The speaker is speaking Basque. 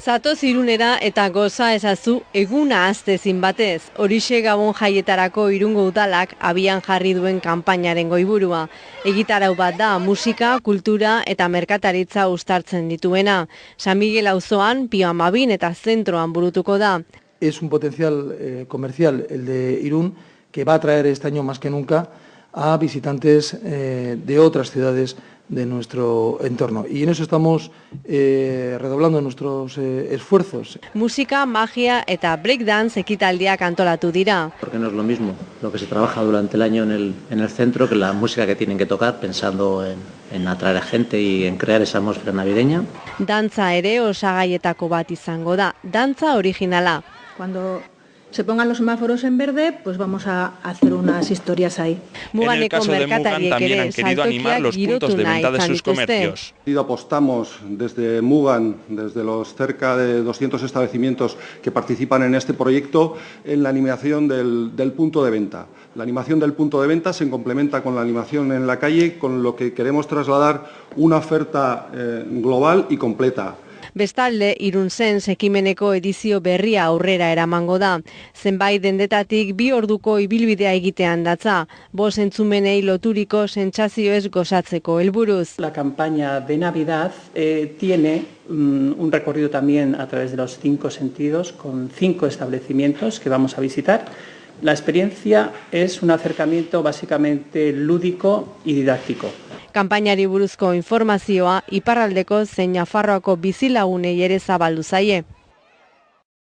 Zatoz Irunera eta goza ezazu eguna astezin batez. Horixe Gabon jaietarako Irungo udalak abian jarri duen kanpainaren goiburua. Egitarau bat da musika, kultura eta merkataritza uztartzen dituena. San Miguel auzoan, Pio Amabin eta zentroan burutuko da. Es un potencial comercial el de Irún que va a atraer este año más que nunca a visitantes de otras ciudades de nuestro entorno. Y en eso estamos redoblando nuestros esfuerzos. Musika, magia eta breakdance ekitaldiak antolatu dira. Porque no es lo mismo lo que se trabaja durante el año en el centro que la música que tienen que tocar, pensando en atraer a gente y en crear esa atmósfera navideña. Dantza ere osagaietako bat izango da, dantza originala. Cuando se pongan los semáforos en verde, pues vamos a hacer unas historias ahí. En el caso de Mugan también han querido animar los puntos de venta de sus comercios. Apostamos desde Mugan, desde los cerca de 200 establecimientos que participan en este proyecto, en la animación del punto de venta. La animación del punto de venta se complementa con la animación en la calle, con lo que queremos trasladar una oferta global y completa. Bestalde, Irunzen ekimeneko edizio berria aurrera eramango da. Zenbait dendetatik 2 orduko ibilbidea egitean datza. 5 entzumenei loturiko sentsazioez gozatzeko helburuz. La campaña de Navidad tiene un recorrido también a través de los 5 sentidos, con 5 establecimientos que vamos a visitar. La experiencia es un acercamiento básicamente lúdico y didáctico. Kanpainari buruzko informazioa iparraldeko zein Nafarroako bizilagunei ere zabaldu zaie.